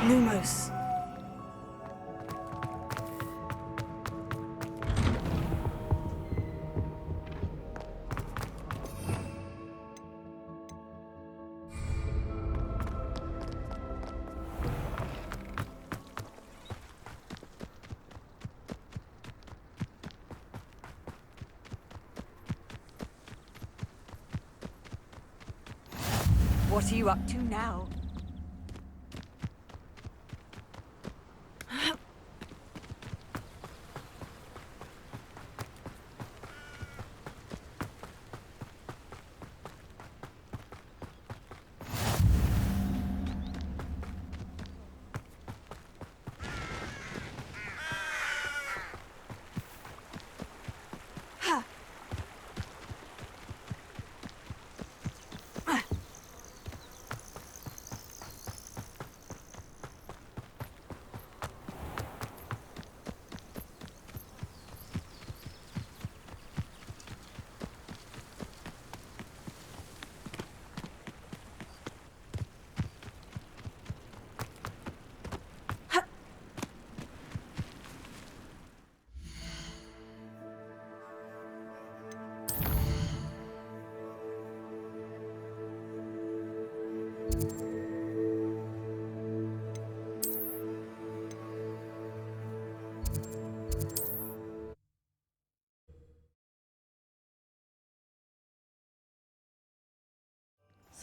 Lumos. What are you up to now?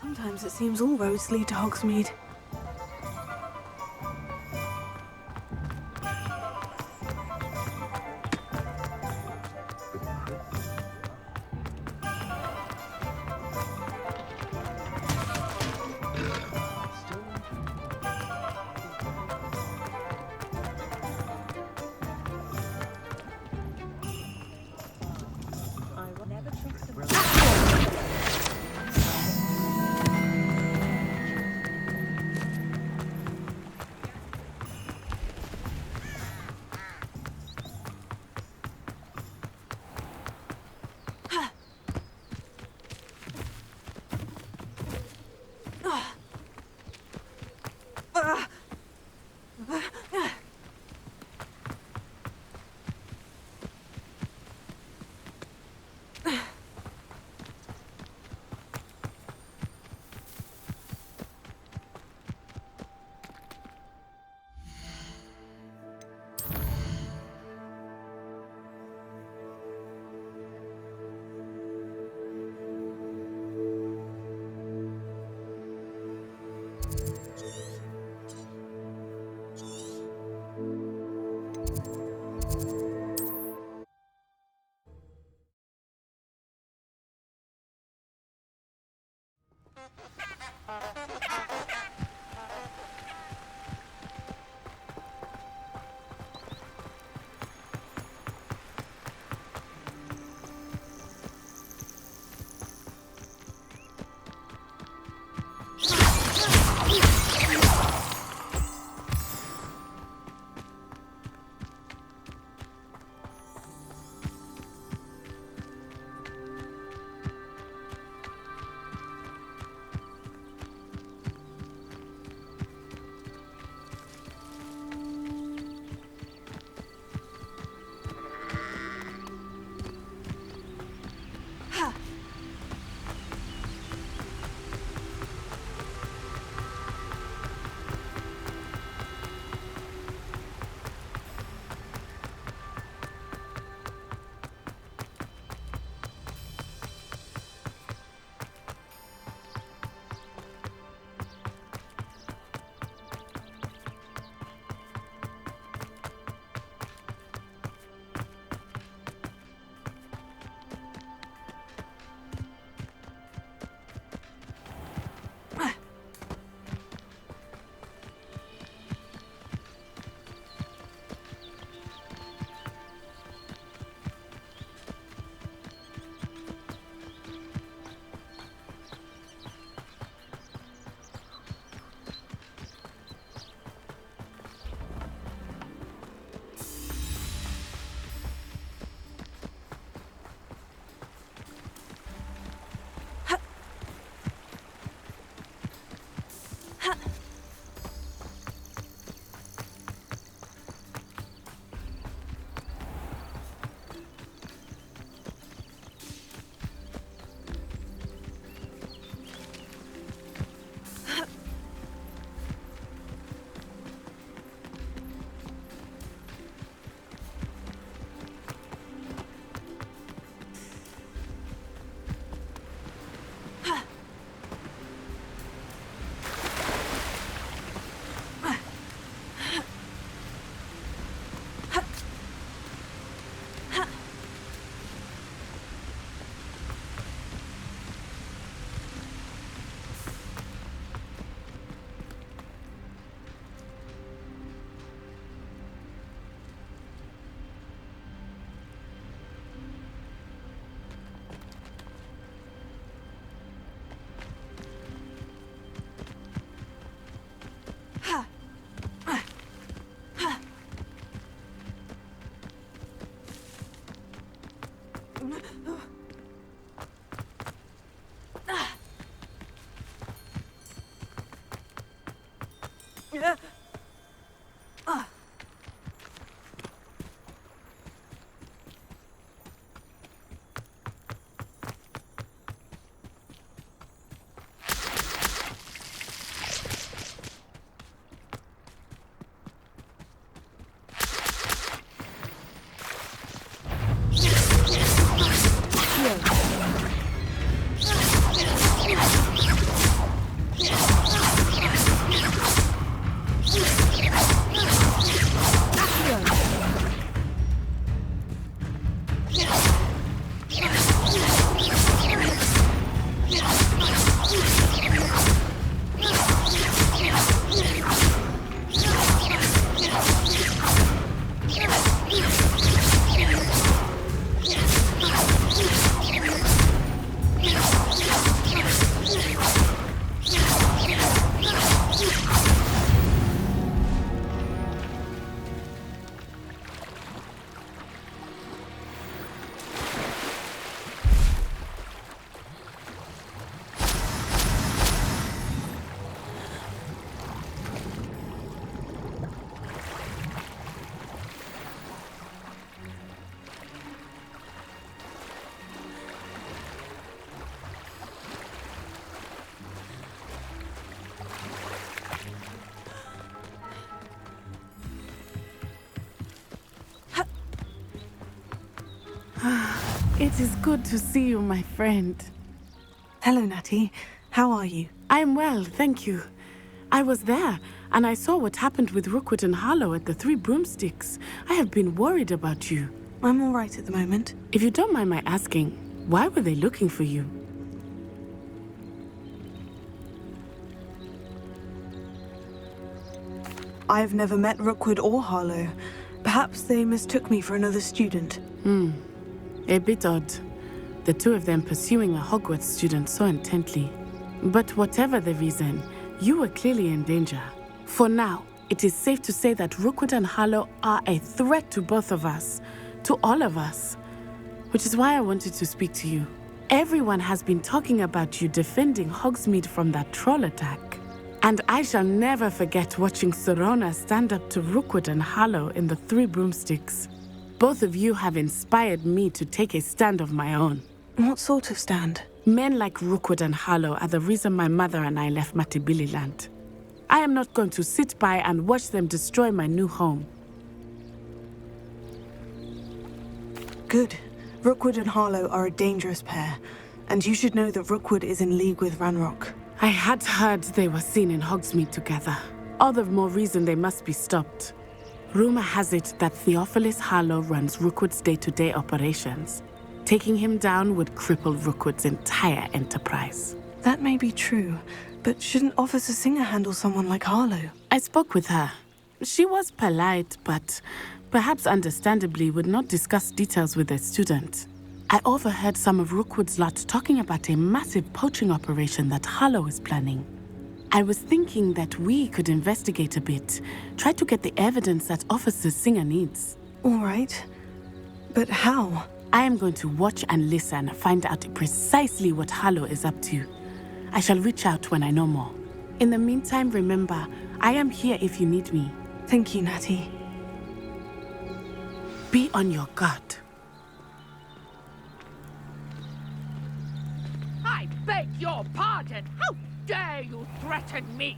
Sometimes it seems all roads lead to Hogsmeade. It is good to see you, my friend. Hello, Natty. How are you? I'm well, thank you. I was there, and I saw what happened with Rookwood and Harlow at the Three Broomsticks. I have been worried about you. I'm all right at the moment. If you don't mind my asking, why were they looking for you? I've never met Rookwood or Harlow. Perhaps they mistook me for another student. A bit odd. The two of them pursuing a Hogwarts student so intently. But whatever the reason, you were clearly in danger. For now, it is safe to say that Rookwood and Harlow are a threat to both of us, to all of us. Which is why I wanted to speak to you. Everyone has been talking about you defending Hogsmeade from that troll attack. And I shall never forget watching Serona stand up to Rookwood and Harlow in the Three Broomsticks. Both of you have inspired me to take a stand of my own. What sort of stand? Men like Rookwood and Harlow are the reason my mother and I left Matibili Land. I am not going to sit by and watch them destroy my new home. Good. Rookwood and Harlow are a dangerous pair, and you should know that Rookwood is in league with Ranrock. I had heard they were seen in Hogsmeade together. All the more reason they must be stopped. Rumor has it that Theophilus Harlow runs Rookwood's day-to-day operations. Taking him down would cripple Rookwood's entire enterprise. That may be true, but shouldn't Officer Singer handle someone like Harlow? I spoke with her. She was polite, but perhaps understandably would not discuss details with a student. I overheard some of Rookwood's lot talking about a massive poaching operation that Harlow is planning. I was thinking that we could investigate a bit, try to get the evidence that Officer Singer needs. All right. But how? I am going to watch and listen, find out precisely what Harlow is up to. I shall reach out when I know more. In the meantime, remember, I am here if you need me. Thank you, Natty. Be on your guard. I beg your pardon. How dare you threaten me?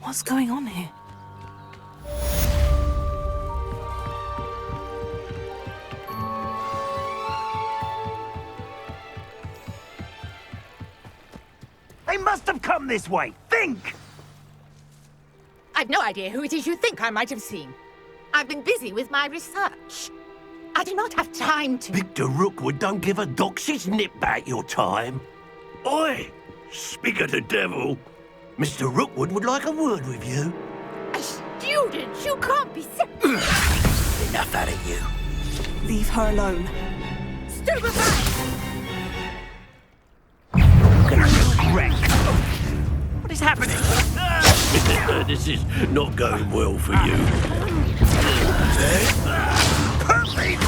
What's going on here? They must have come this way. Think! I've no idea who it is you think I might have seen. I've been busy with my research. I do not have time to... Victor Rookwood don't give a doxy's nip back your time. Oi! Speak of the devil. Mr. Rookwood would like a word with you. A student? You can't be sick. Enough out of you. Leave her alone. Stupefy! Wreck. What is happening? This is not going well for you. Perfect!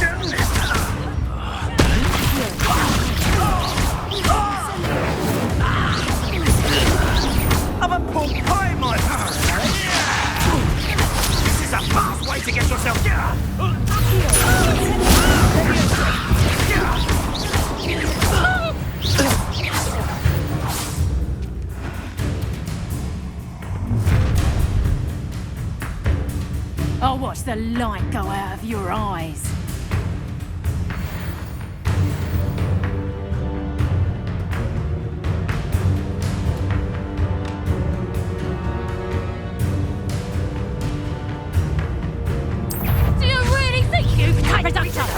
the light go out of your eyes. Do you really think you can conduct us?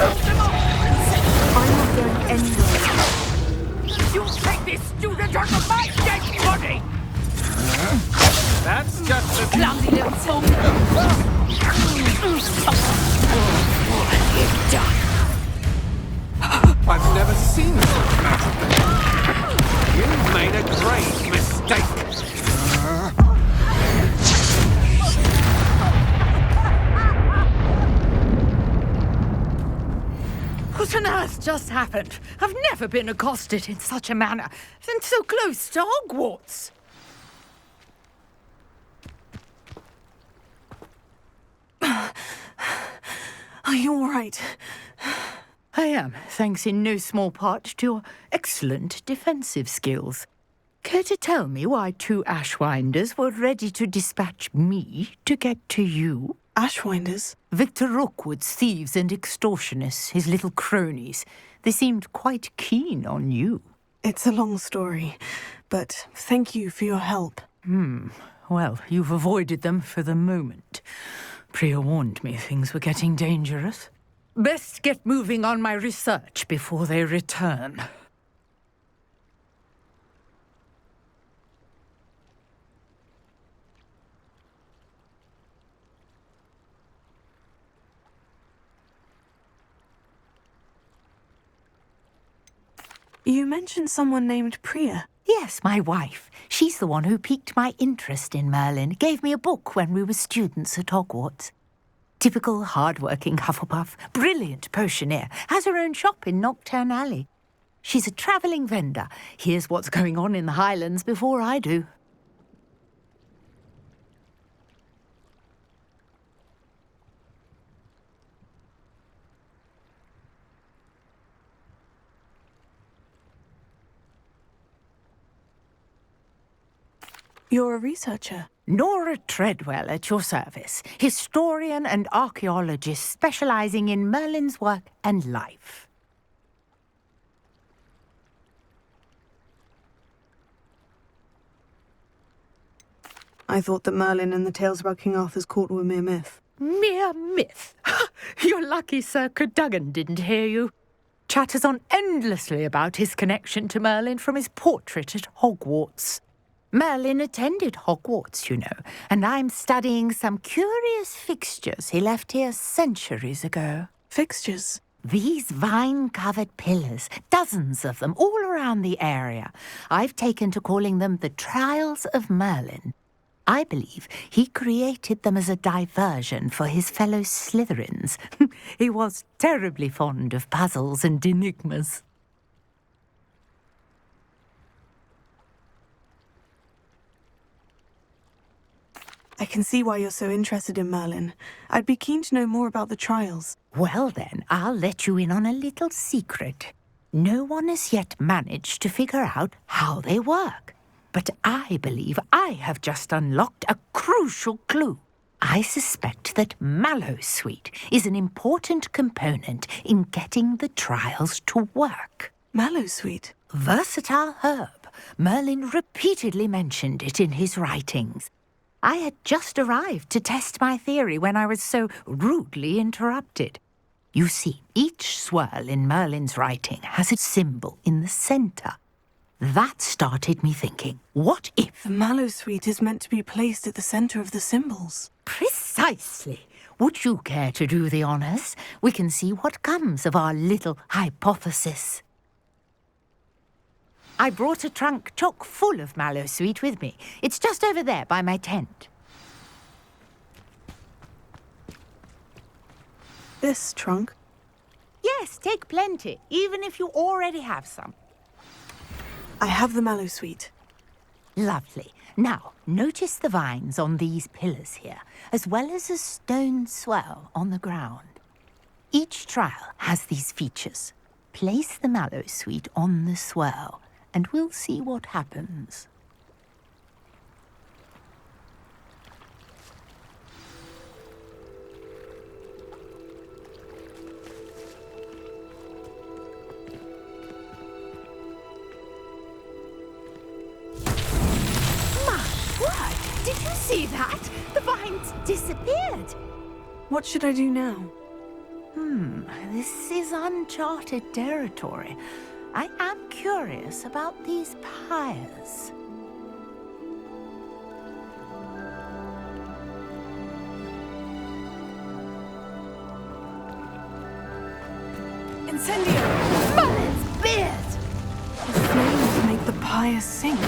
I'm not going anywhere. You take this student on my dead body! That's just the... Clumsy little fool. I've never seen such magic. You've made a grave mistake. What on earth just happened? I've never been accosted in such a manner, and so close to Hogwarts. Are you all right? I am, thanks in no small part to your excellent defensive skills. Care to tell me why 2 Ashwinders were ready to dispatch me to get to you? Ashwinders? Victor Rookwood's thieves and extortionists, his little cronies. They seemed quite keen on you. It's a long story, but thank you for your help. Well, you've avoided them for the moment. Priya warned me things were getting dangerous. Best get moving on my research before they return. You mentioned someone named Priya. Yes, my wife. She's the one who piqued my interest in Merlin. Gave me a book when we were students at Hogwarts. Typical hard-working Hufflepuff, brilliant potioneer, has her own shop in Nocturne Alley. She's a travelling vendor. Hears what's going on in the Highlands before I do. You're a researcher. Nora Treadwell at your service, historian and archaeologist specialising in Merlin's work and life. I thought that Merlin and the tales about King Arthur's court were mere myth. Mere myth. You're lucky Sir Cadogan didn't hear you. Chatters on endlessly about his connection to Merlin from his portrait at Hogwarts. Merlin attended Hogwarts, you know, and I'm studying some curious fixtures he left here centuries ago. Fixtures? These vine-covered pillars, dozens of them, all around the area. I've taken to calling them the Trials of Merlin. I believe he created them as a diversion for his fellow Slytherins. He was terribly fond of puzzles and enigmas. I can see why you're so interested in Merlin. I'd be keen to know more about the trials. Well then, I'll let you in on a little secret. No one has yet managed to figure out how they work. But I believe I have just unlocked a crucial clue. I suspect that Mallowsweet is an important component in getting the trials to work. Mallowsweet? Versatile herb. Merlin repeatedly mentioned it in his writings. I had just arrived to test my theory when I was so rudely interrupted. You see, each swirl in Merlin's writing has a symbol in the centre. That started me thinking, what if... The Mallowsweet is meant to be placed at the centre of the symbols. Precisely. Would you care to do the honours? We can see what comes of our little hypothesis. I brought a trunk chock full of Mallowsweet with me. It's just over there by my tent. This trunk? Yes, take plenty, even if you already have some. I have the Mallowsweet. Lovely. Now, notice the vines on these pillars here, as well as a stone swell on the ground. Each trial has these features. Place the Mallowsweet on the swirl, and we'll see what happens. disappeared. What should I do now? This is uncharted territory. I am curious about these pyres. Incendio! Merlin's beard! The flames make the pyre sink.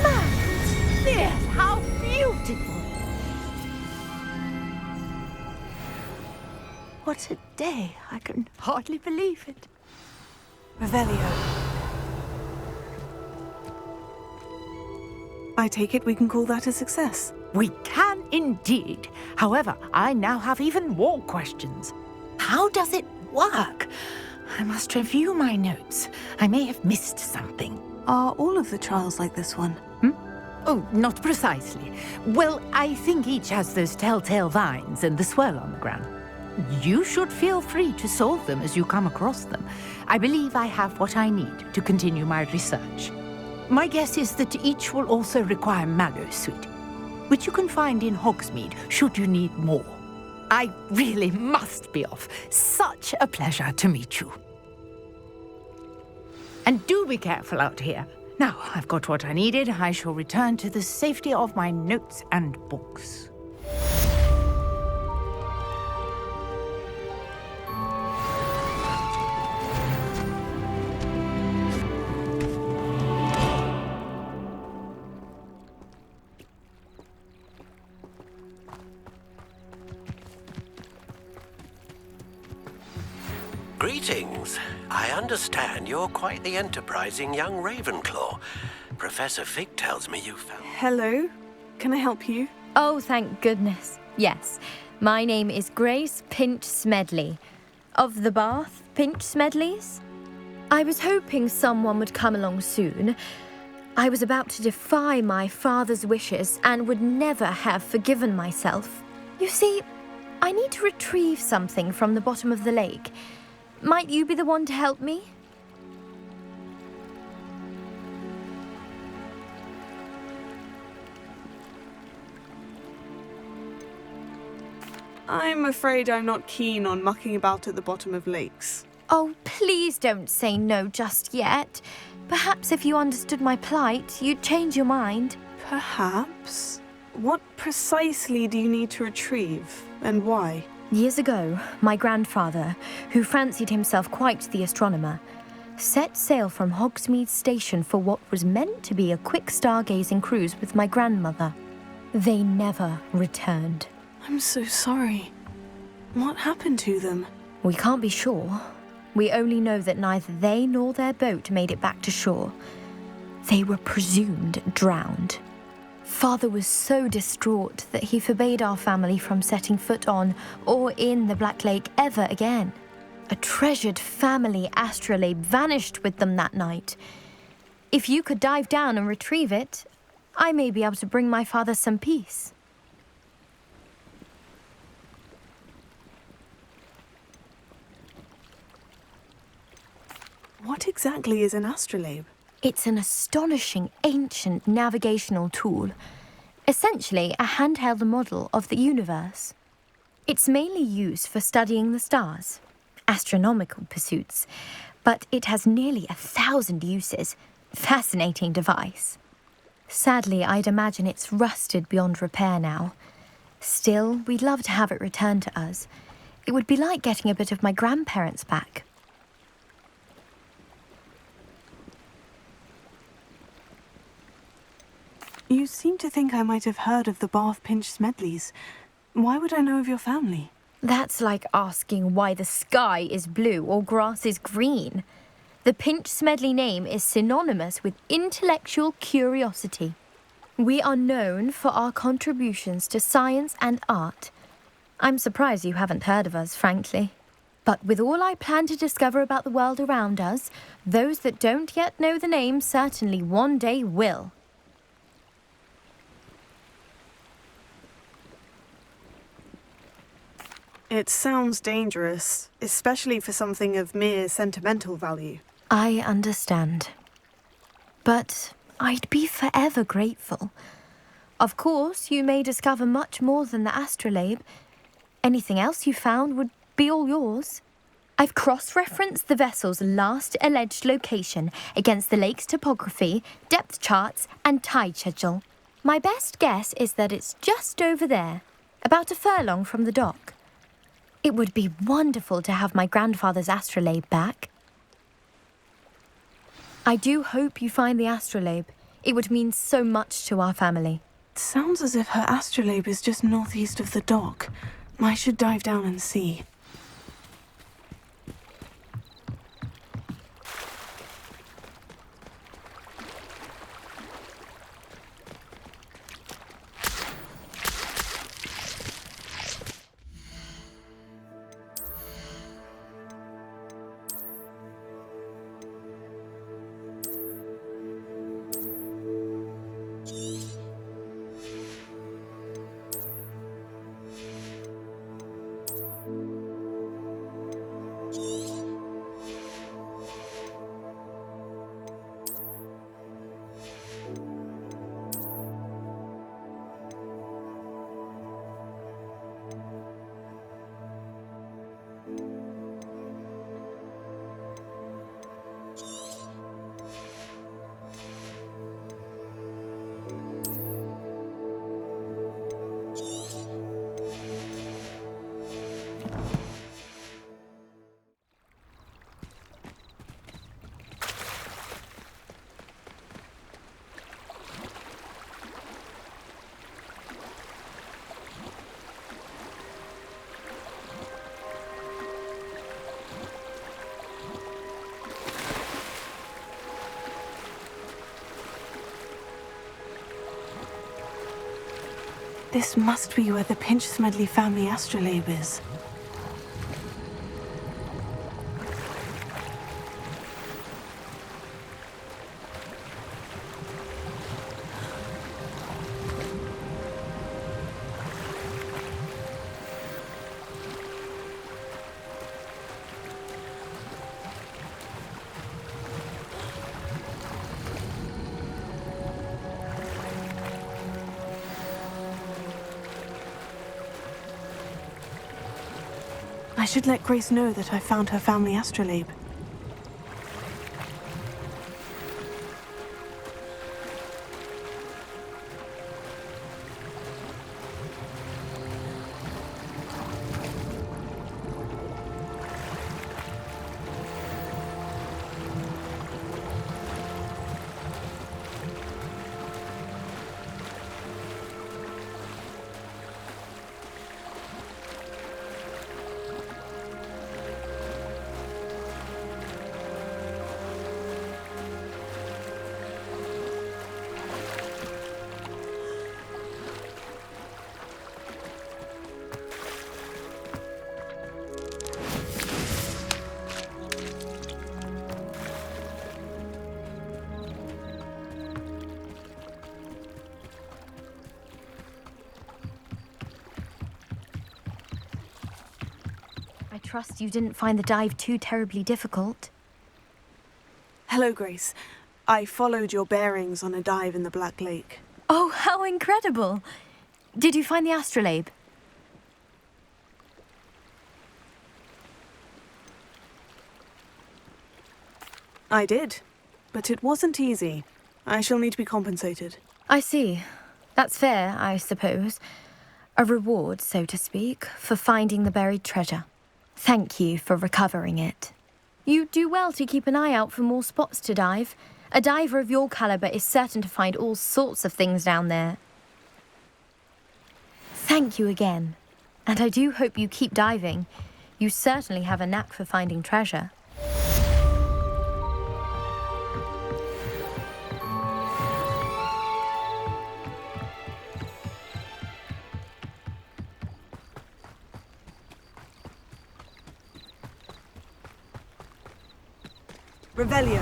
Merlin's beard! How beautiful! What a day! I can hardly believe it. Revelio. I take it we can call that a success. We can indeed. However, I now have even more questions. How does it work? I must review my notes. I may have missed something. Are all of the trials like this one? Oh, not precisely. Well, I think each has those telltale vines and the swirl on the ground. You should feel free to solve them as you come across them. I believe I have what I need to continue my research. My guess is that each will also require mallowsweet, which you can find in Hogsmeade should you need more. I really must be off. Such a pleasure to meet you. And do be careful out here. Now I've got what I needed. I shall return to the safety of my notes and books. Greetings. I understand you're quite the enterprising young Ravenclaw. Professor Fig tells me you found... Hello? Can I help you? Oh, thank goodness. Yes. My name is Grace Pinch Smedley. Of the Bath Pinch Smedleys? I was hoping someone would come along soon. I was about to defy my father's wishes and would never have forgiven myself. You see, I need to retrieve something from the bottom of the lake. Might you be the one to help me? I'm afraid I'm not keen on mucking about at the bottom of lakes. Oh, please don't say no just yet. Perhaps if you understood my plight, you'd change your mind. Perhaps? What precisely do you need to retrieve, and why? Years ago, my grandfather, who fancied himself quite the astronomer, set sail from Hogsmeade Station for what was meant to be a quick stargazing cruise with my grandmother. They never returned. I'm so sorry. What happened to them? We can't be sure. We only know that neither they nor their boat made it back to shore. They were presumed drowned. Father was so distraught that he forbade our family from setting foot on or in the Black Lake ever again. A treasured family Astrolab vanished with them that night. If you could dive down and retrieve it, I may be able to bring my father some peace. What exactly is an astrolabe? It's an astonishing ancient navigational tool, essentially a handheld model of the universe. It's mainly used for studying the stars, astronomical pursuits, but it has nearly 1,000 uses. Fascinating device. Sadly, I'd imagine it's rusted beyond repair now. Still, we'd love to have it returned to us. It would be like getting a bit of my grandparents back. You seem to think I might have heard of the Bath Pinch Smedleys. Why would I know of your family? That's like asking why the sky is blue or grass is green. The Pinch Smedley name is synonymous with intellectual curiosity. We are known for our contributions to science and art. I'm surprised you haven't heard of us, frankly. But with all I plan to discover about the world around us, those that don't yet know the name certainly one day will. It sounds dangerous, especially for something of mere sentimental value. I understand. But I'd be forever grateful. Of course, you may discover much more than the Astrolabe. Anything else you found would be all yours. I've cross-referenced the vessel's last alleged location against the lake's topography, depth charts, and tide schedule. My best guess is that it's just over there, about a furlong from the dock. It would be wonderful to have my grandfather's Astrolabe back. I do hope you find the Astrolabe. It would mean so much to our family. It sounds as if her Astrolabe is just northeast of the dock. I should dive down and see. This must be where the Pinch-Smedley family Astrolabe is. I should let Grace know that I found her family Astrolabe. I trust you didn't find the dive too terribly difficult. Hello, Grace. I followed your bearings on a dive in the Black Lake. Oh, how incredible! Did you find the Astrolabe? I did, but it wasn't easy. I shall need to be compensated. I see. That's fair, I suppose. A reward, so to speak, for finding the buried treasure. Thank you for recovering it. You do well to keep an eye out for more spots to dive. A diver of your caliber is certain to find all sorts of things down there. Thank you again. And I do hope you keep diving. You certainly have a knack for finding treasure. Revelio.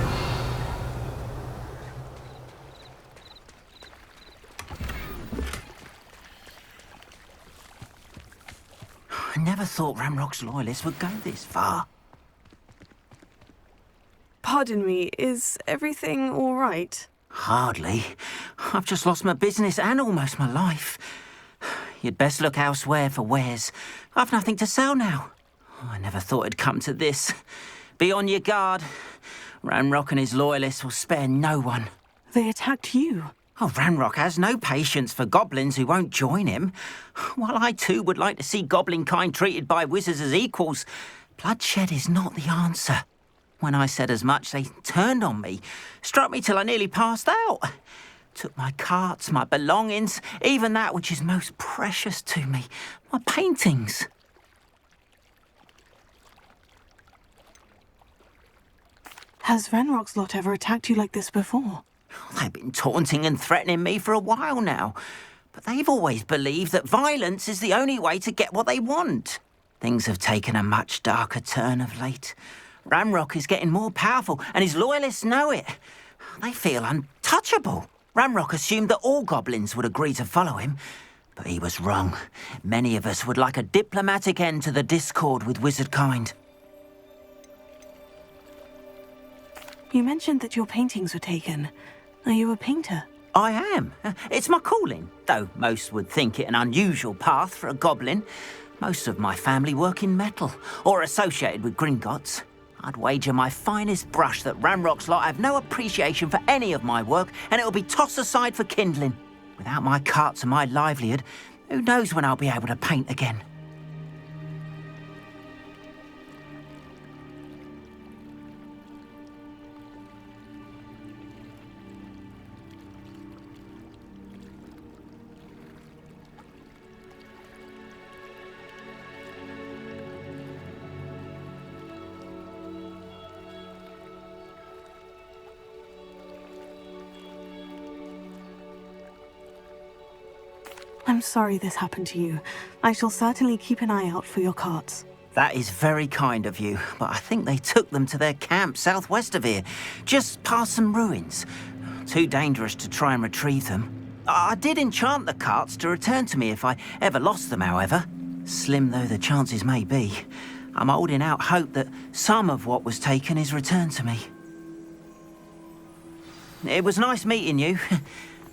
I never thought Ranrock's loyalists would go this far. Pardon me, is everything all right? Hardly. I've just lost my business and almost my life. You'd best look elsewhere for wares. I've nothing to sell now. I never thought it'd come to this. Be on your guard. Ranrock and his loyalists will spare no one. They attacked you. Oh, Ranrock has no patience for goblins who won't join him. While I too would like to see goblin kind treated by wizards as equals, bloodshed is not the answer. When I said as much, they turned on me, struck me till I nearly passed out. Took my carts, my belongings, even that which is most precious to me, my paintings. Has Ranrock's lot ever attacked you like this before? They've been taunting and threatening me for a while now, but they've always believed that violence is the only way to get what they want. Things have taken a much darker turn of late. Ranrock is getting more powerful, and his loyalists know it. They feel untouchable. Ranrock assumed that all goblins would agree to follow him, but he was wrong. Many of us would like a diplomatic end to the discord with wizard kind. You mentioned that your paintings were taken. Are you a painter? I am. It's my calling, though most would think it an unusual path for a goblin. Most of my family work in metal, or associated with Gringotts. I'd wager my finest brush that Ranrock's lot have no appreciation for any of my work, and it'll be tossed aside for kindling. Without my carts and my livelihood, who knows when I'll be able to paint again? I'm sorry this happened to you. I shall certainly keep an eye out for your carts. That is very kind of you, but I think they took them to their camp southwest of here, just past some ruins. Too dangerous to try and retrieve them. I did enchant the carts to return to me if I ever lost them, however. Slim though the chances may be, I'm holding out hope that some of what was taken is returned to me. It was nice meeting you.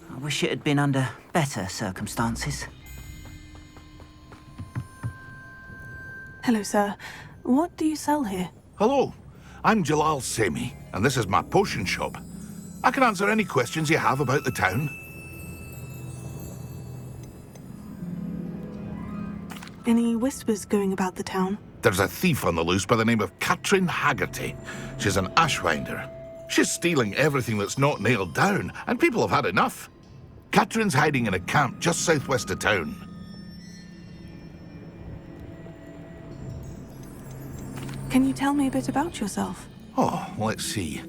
I wish it had been under better circumstances. Hello, sir. What do you sell here? Hello, I'm Jalal Semi, and this is my potion shop. I can answer any questions you have about the town. Any whispers going about the town? There's a thief on the loose by the name of Katrin Haggerty. She's an ashwinder. She's stealing everything that's not nailed down, and people have had enough. Katrin's hiding in a camp just southwest of town. Can you tell me a bit about yourself? Oh, let's see.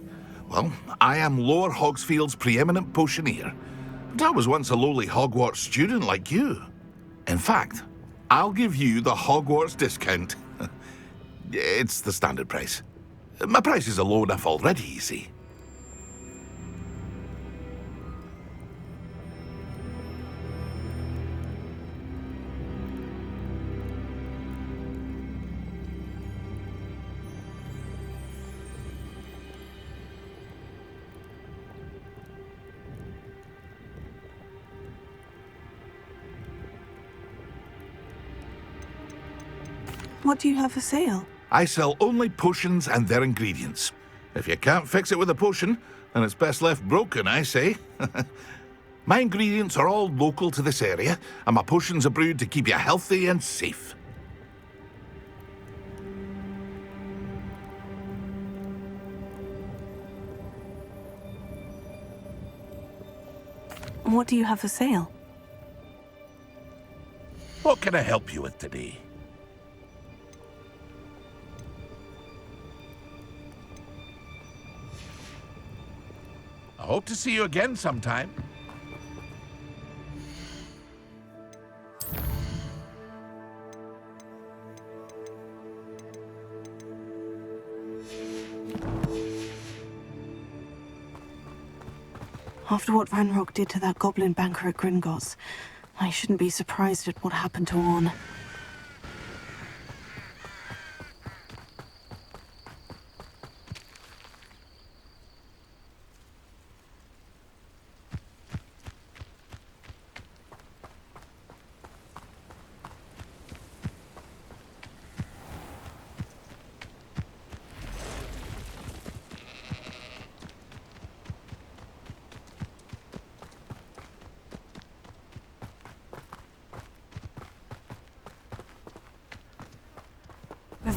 Well, I am Lower Hogsfield's preeminent potioneer. But I was once a lowly Hogwarts student like you. In fact, I'll give you the Hogwarts discount. It's the standard price. My prices are low enough already, you see. What do you have for sale? I sell only potions and their ingredients. If you can't fix it with a potion, then it's best left broken, I say. My ingredients are all local to this area, and my potions are brewed to keep you healthy and safe. What do you have for sale? What can I help you with today? I hope to see you again sometime. After what Ranrock did to that goblin banker at Gringotts, I shouldn't be surprised at what happened to Orn.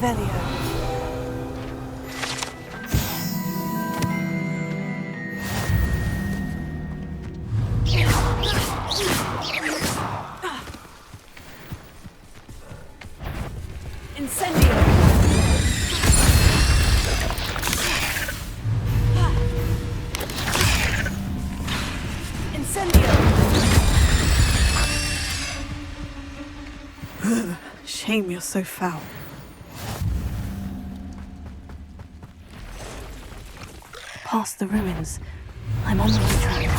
Revelio. Incendio. Incendio. Shame you're so foul. Past the ruins. I'm on the right track.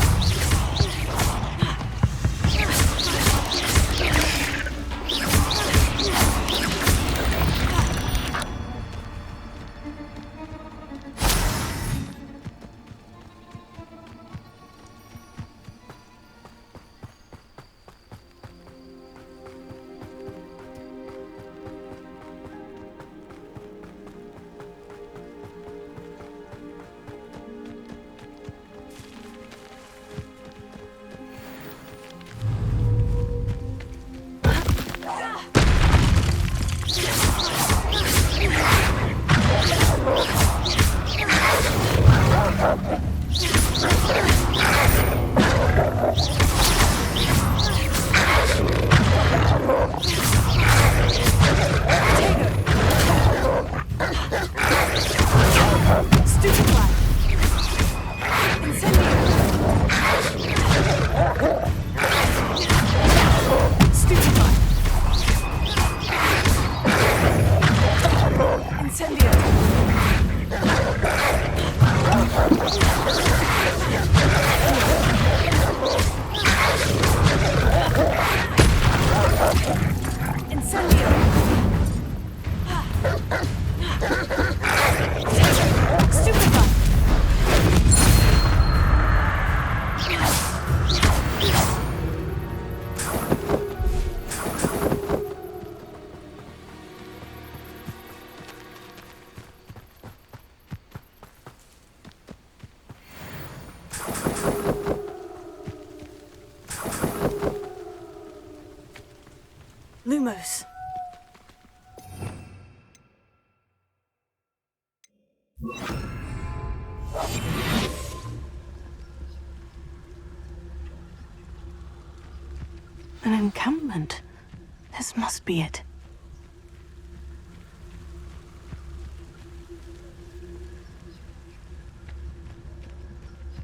Lumos. An encampment. This must be it.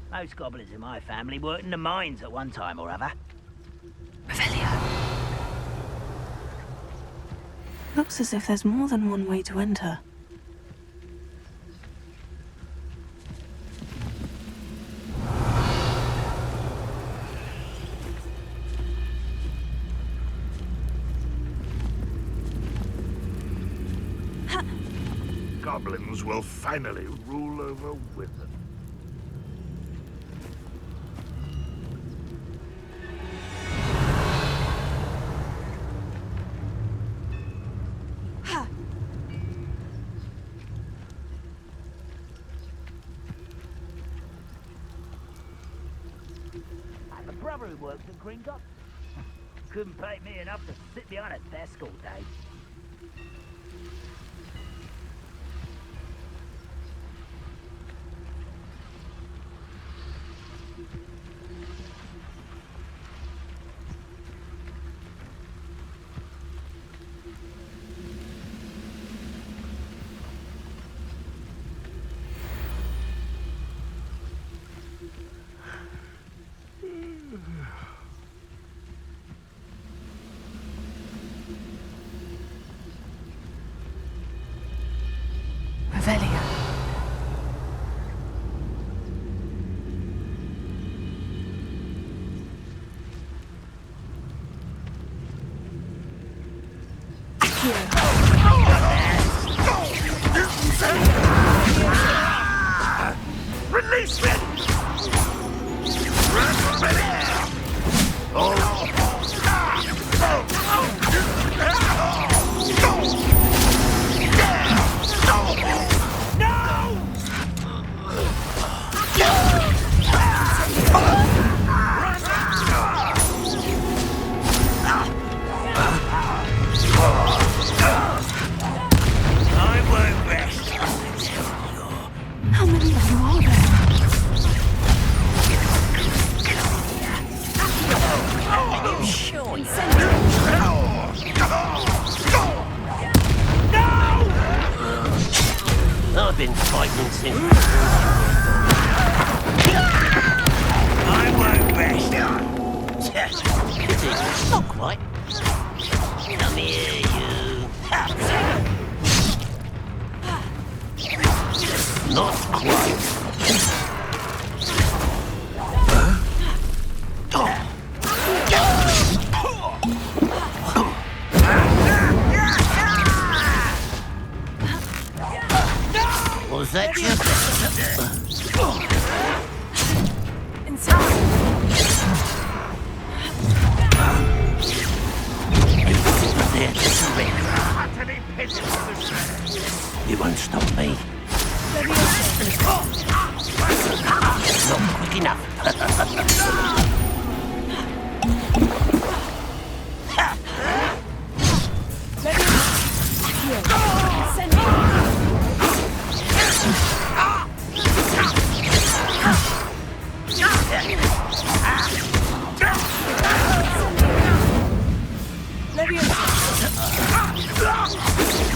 Most goblins in my family worked in the mines at one time or other. Revelio. Looks as if there's more than one way to enter. Goblins will finally rule over wizards. Brother who works at Gringotts. Couldn't pay me enough to sit behind a desk all day. Revelio. Release me! I won't rest. Pity, not quite. Come here, you. Not quite. Was that your there to surrender? You won't stop me. Not quick enough.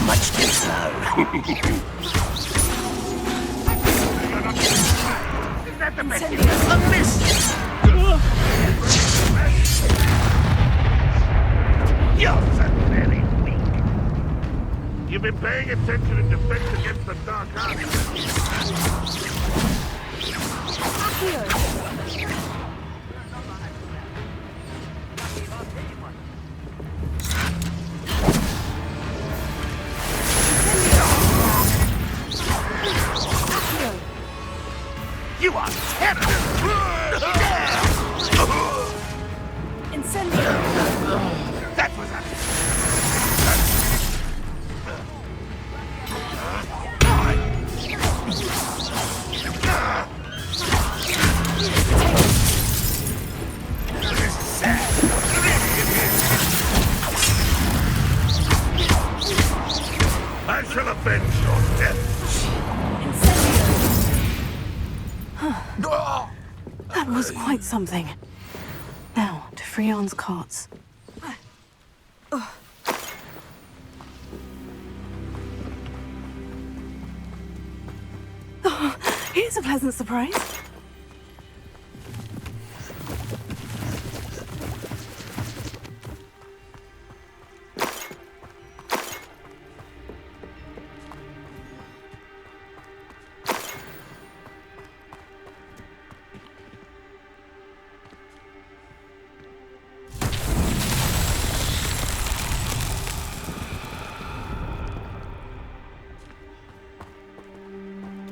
Much too slow. Is that the best? A miss! You're very weak. You've been paying attention in defense against the dark arts. You are terrible! That was a... I shall avenge your death. That was quite something. Now, to Freon's carts. Oh, here's a pleasant surprise.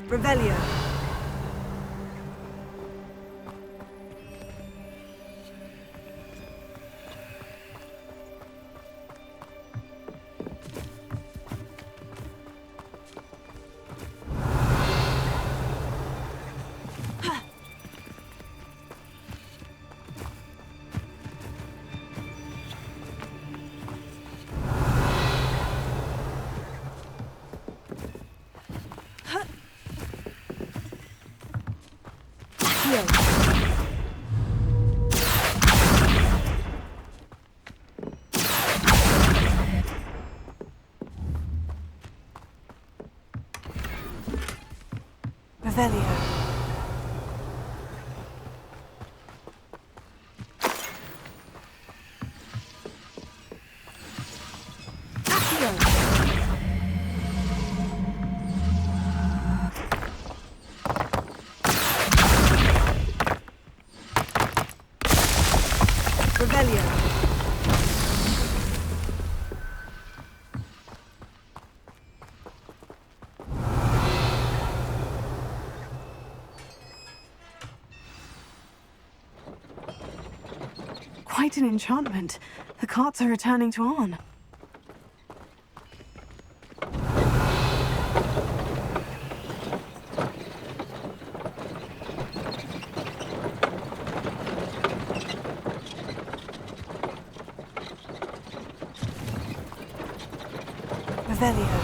Revelio. Revelio. Quite an enchantment. The carts are returning to Arn. Revelio.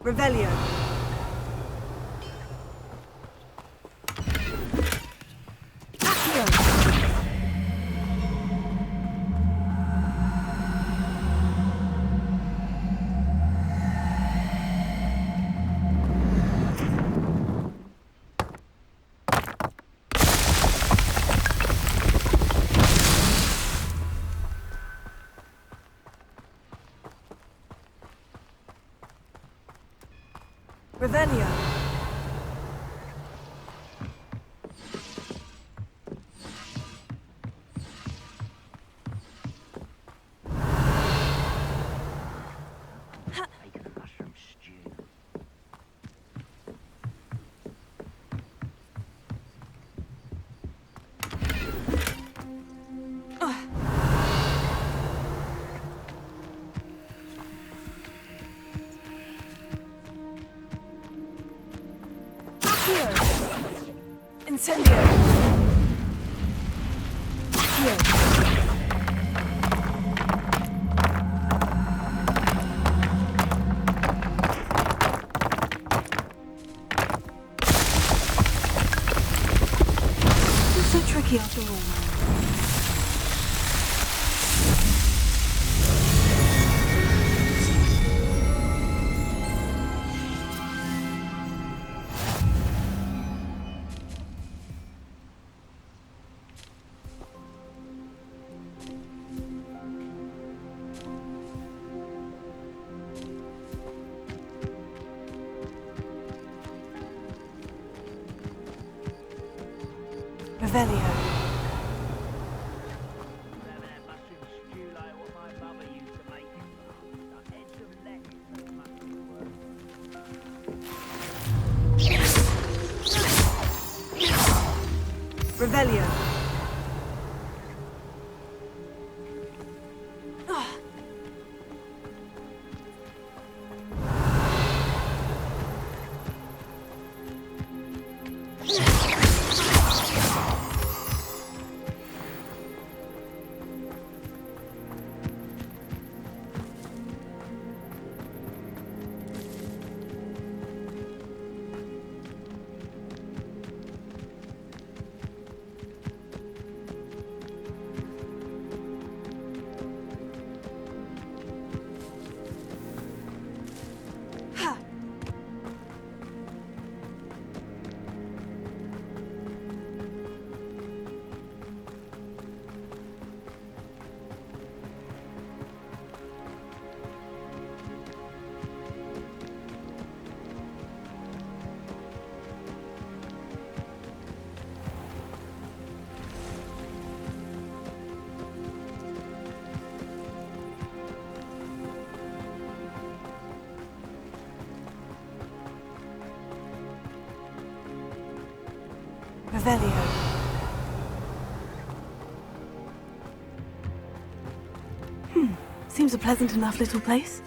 Revelio. Accio. Revelio. Taking a mushroom stew. Accio. Incendio. Accio. It's so tricky after all. Revelio. Having that mushroom stew like what my mother used to make. Like heads of lettuce and mushroom work. Revelio. Revelio. Seems a pleasant enough little place.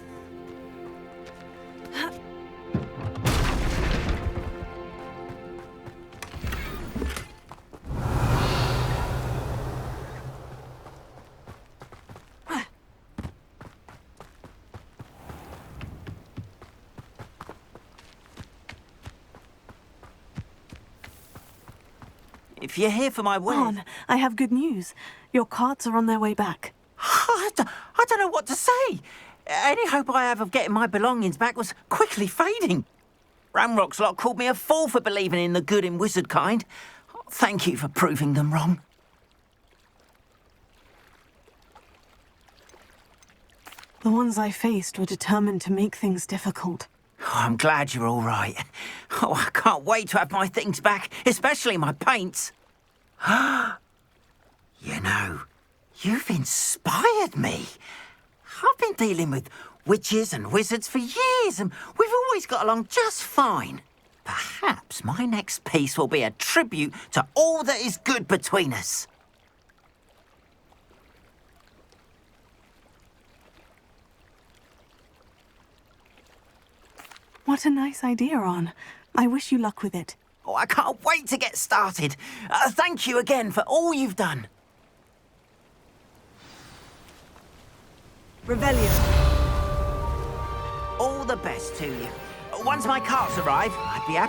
If you're here for my wares... On, I have good news. Your carts are on their way back. I don't know what to say. Any hope I have of getting my belongings back was quickly fading. Ramrock's lot called me a fool for believing in the good in wizard kind. Thank you for proving them wrong. The ones I faced were determined to make things difficult. Oh, I'm glad you're all right. Oh, I can't wait to have my things back, especially my paints. You know, you've inspired me. I've been dealing with witches and wizards for years, and we've always got along just fine. Perhaps my next piece will be a tribute to all that is good between us. What a nice idea, Ron. I wish you luck with it. Oh, I can't wait to get started. Thank you again for all you've done. Revelio. All the best to you. Once my carts arrive, I'd be happy